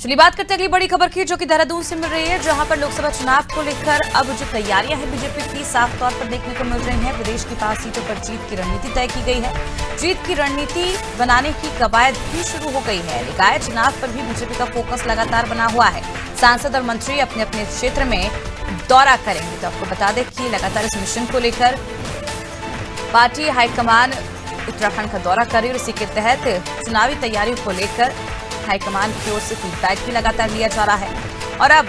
चलिए बात करते हैं अगली बड़ी खबर की, जो कि देहरादून से मिल रही है, जहां पर लोकसभा चुनाव को लेकर अब जो तैयारियां हैं बीजेपी की साफ तौर पर देखने को मिल रही हैं। प्रदेश की 5 सीटों पर जीत की रणनीति तय की गई है। जीत की रणनीति बनाने की कवायद भी शुरू हो गई है। निकाय चुनाव पर भी बीजेपी का फोकस लगातार बना हुआ है। सांसद और मंत्री अपने अपने क्षेत्र में दौरा करेंगे। तो आपको बता दें कि लगातार इस मिशन को लेकर पार्टी हाईकमान उत्तराखंड का दौरा कर रही है और इसी के तहत चुनावी तैयारियों को लेकर हाईकमान की ओर से फीडबैक भी लगातार लिया जा रहा है। और अब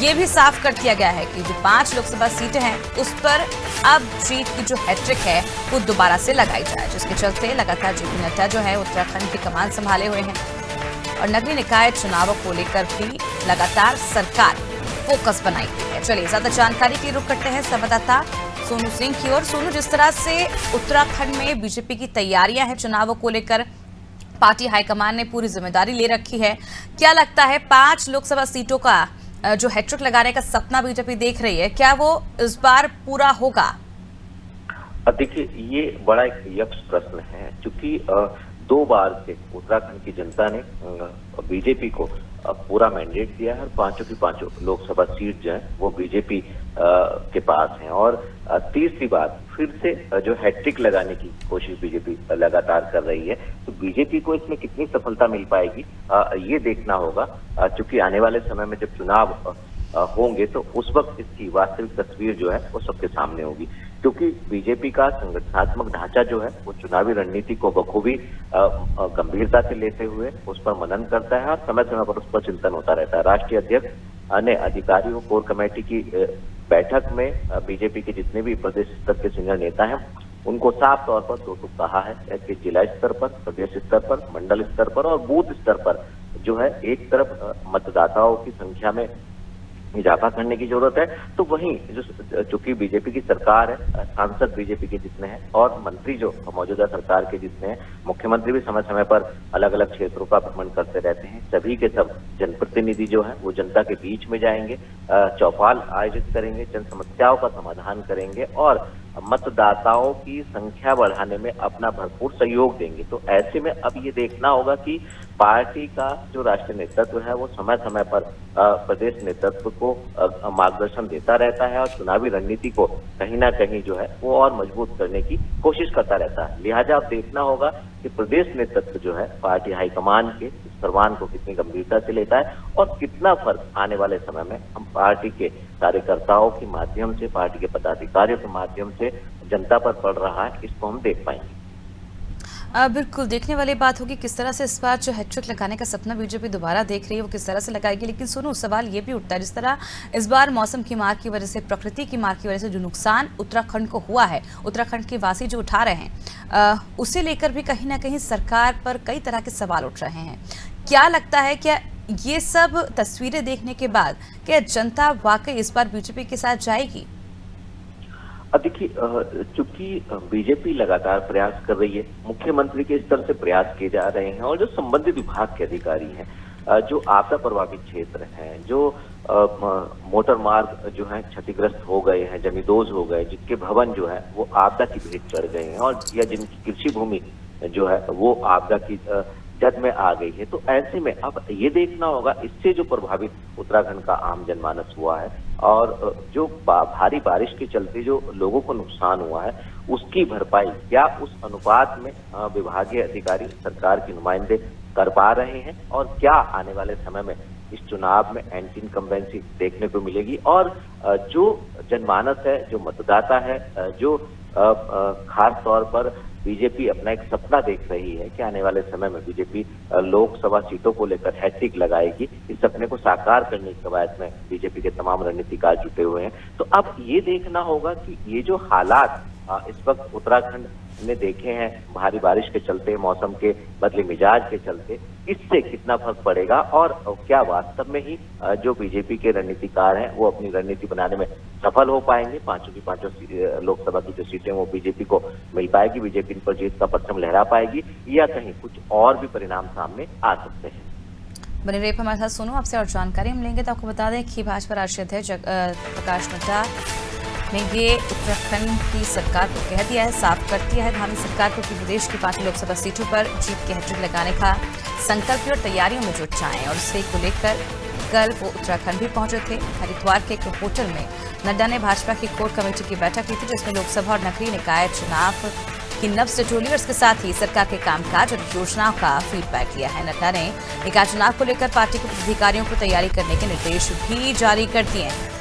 ये भी साफ कर दिया गया है कि जो 5 लोकसभा सीटें हैं उस पर अब जीत की जो हैट्रिक है वो दोबारा से लगाई जाए, जिसके चलते लगातार जेपी नड्डा जो है उत्तराखंड की कमान संभाले हुए हैं और नगरीय निकाय चुनावों को लेकर भी लगातार सरकार फोकस बनाई हुई है। चलिए ज्यादा जानकारी के लिए रुख करते हैं संवाददाता सोनू सिंह की ओर। सोनू, जिस तरह से उत्तराखंड में बीजेपी की तैयारियां हैं चुनावों को लेकर, पार्टी हाईकमान ने पूरी जिम्मेदारी ले रखी है, क्या लगता है 5 लोकसभा सीटों का जो हैट्रिक लगाने का सपना बीजेपी देख रही है, क्या वो इस बार पूरा होगा? देखिए, ये बड़ा एक यक्ष प्रश्न है, क्योंकि 2 बार से उत्तराखंड की जनता ने बीजेपी को पूरा मैंडेट दिया है और 5 की 5 लोकसभा सीट जो है वो बीजेपी के पास हैं और तीसरी बार फिर से जो हैट्रिक लगाने की कोशिश बीजेपी लगातार कर रही है। तो बीजेपी को इसमें कितनी सफलता मिल पाएगी ये देखना होगा, क्योंकि आने वाले समय में जब चुनाव होंगे तो उस वक्त इसकी वास्तविक तस्वीर जो है वो सबके सामने होगी। क्योंकि बीजेपी का संगठनात्मक ढांचा जो है वो चुनावी रणनीति को बखूबी गंभीरता से लेते हुए उस पर मनन करता है और समय समय पर उस पर चिंतन होता रहता है। राष्ट्रीय अध्यक्ष ने अधिकारियों कोर कमेटी की बैठक में बीजेपी के जितने भी प्रदेश स्तर के सीनियर नेता हैं उनको साफ तौर पर दो टूक कहा है कि जिला स्तर पर, प्रदेश स्तर पर, मंडल स्तर पर और बूथ स्तर पर जो है एक तरफ मतदाताओं की संख्या में इजाफा करने की जरूरत है, तो वहीं जो चूंकि बीजेपी की सरकार है, सांसद बीजेपी के जितने हैं और मंत्री जो मौजूदा सरकार के जितने हैं, मुख्यमंत्री भी समय समय पर अलग अलग क्षेत्रों का भ्रमण करते रहते हैं। सभी के सब जनप्रतिनिधि जो है वो जनता के बीच में जाएंगे, चौपाल आयोजित करेंगे, जन समस्याओं का समाधान करेंगे और मतदाताओं की संख्या बढ़ाने में अपना भरपूर सहयोग देंगे। तो ऐसे में अब ये देखना होगा कि पार्टी का जो राष्ट्रीय नेतृत्व है वो समय समय पर प्रदेश नेतृत्व को मार्गदर्शन देता रहता है और चुनावी रणनीति को कहीं ना कहीं जो है वो और मजबूत करने की कोशिश करता रहता है। लिहाजा अब देखना होगा कि प्रदेश नेतृत्व जो है पार्टी हाईकमान के इस फरमान को कितनी गंभीरता से लेता है और कितना फर्क आने वाले समय में हम पार्टी के कार्यकर्ताओं के माध्यम से, पार्टी के पदाधिकारियों के माध्यम से जनता पर पड़ रहा है, इसको हम देख पाएंगे। बिल्कुल देखने वाली बात होगी किस तरह से इस बार जो हैट्रिक लगाने का सपना बीजेपी दोबारा देख रही है वो किस तरह से लगाएगी। लेकिन सुनो, सवाल ये भी उठता है, जिस तरह इस बार मौसम की मार की वजह से, प्रकृति की मार की वजह से जो नुकसान उत्तराखंड को हुआ है, उत्तराखंड के वासी जो उठा रहे हैं उसे लेकर भी कहीं ना कहीं सरकार पर कई तरह के सवाल उठ रहे हैं। क्या लगता है, क्या ये सब तस्वीरें देखने के बाद क्या जनता वाकई इस बार बीजेपी के साथ जाएगी? देखिए, चूंकि बीजेपी लगातार प्रयास कर रही है, मुख्यमंत्री के स्तर से प्रयास किए जा रहे हैं और जो संबंधित विभाग के अधिकारी हैं, जो आपदा प्रभावित क्षेत्र हैं, जो मोटर मार्ग जो है क्षतिग्रस्त हो गए हैं, जमींदोज हो गए, जिनके भवन जो है वो आपदा की भेंट चढ़ गए हैं और या जिनकी कृषि भूमि जो है वो आपदा की जद में आ गई है, तो ऐसे में अब ये देखना होगा इससे जो प्रभावित उत्तराखंड का आम जनमानस हुआ है और जो भारी बारिश के चलते जो लोगों को नुकसान हुआ है उसकी भरपाई क्या उस अनुपात में विभागीय अधिकारी, सरकार के नुमाइंदे कर पा रहे हैं और क्या आने वाले समय में इस चुनाव में एंटी इनकम्बेंसी देखने को मिलेगी और जो जनमानस है, जो मतदाता है, जो खास तौर पर बीजेपी अपना एक सपना देख रही है कि आने वाले समय में बीजेपी लोकसभा सीटों को लेकर हैट्रिक लगाएगी, इस सपने को साकार करने की कवायद में बीजेपी के तमाम रणनीतिकार जुटे हुए हैं। तो अब ये देखना होगा कि ये जो हालात इस वक्त उत्तराखंड ने देखे हैं भारी बारिश के चलते, मौसम के बदले मिजाज के चलते, इससे कितना फर्क पड़ेगा और क्या वास्तव में ही जो बीजेपी के रणनीतिकार हैं वो अपनी रणनीति बनाने में सफल हो पाएंगे, 5 की 5 लोकसभा की जो सीटें वो बीजेपी को मिल पाएगी, बीजेपी इन पर जीत का परचम लहरा पाएगी या कहीं कुछ और भी परिणाम सामने आ सकते हैं। बने रहिए हमारे साथ। सुनो, आपसे और जानकारी हम लेंगे। तो आपको बता दें कि भाजपा राष्ट्रीय अध्यक्ष प्रकाश नड्डा ने ये उत्तराखंड की सरकार को कह दिया है, साफ कर दिया है धामी सरकार को कि प्रदेश की 5 लोकसभा सीटों पर जीत की हैट्रिक लगाने का संकल्प और तैयारियों में जुट जाएं और इसे को लेकर कल वो उत्तराखंड भी पहुंचे थे। हरिद्वार के एक होटल में नड्डा ने भाजपा की कोर कमेटी की बैठक की थी, जिसमें लोकसभा और नगरीय निकाय चुनाव की नब्ज टोली और इसके साथ ही सरकार के कामकाज और योजनाओं का फीडबैक लिया है। नड्डा ने निकाय चुनाव को लेकर पार्टी के पदाधिकारियों को तैयारी करने के निर्देश भी जारी कर दिए हैं।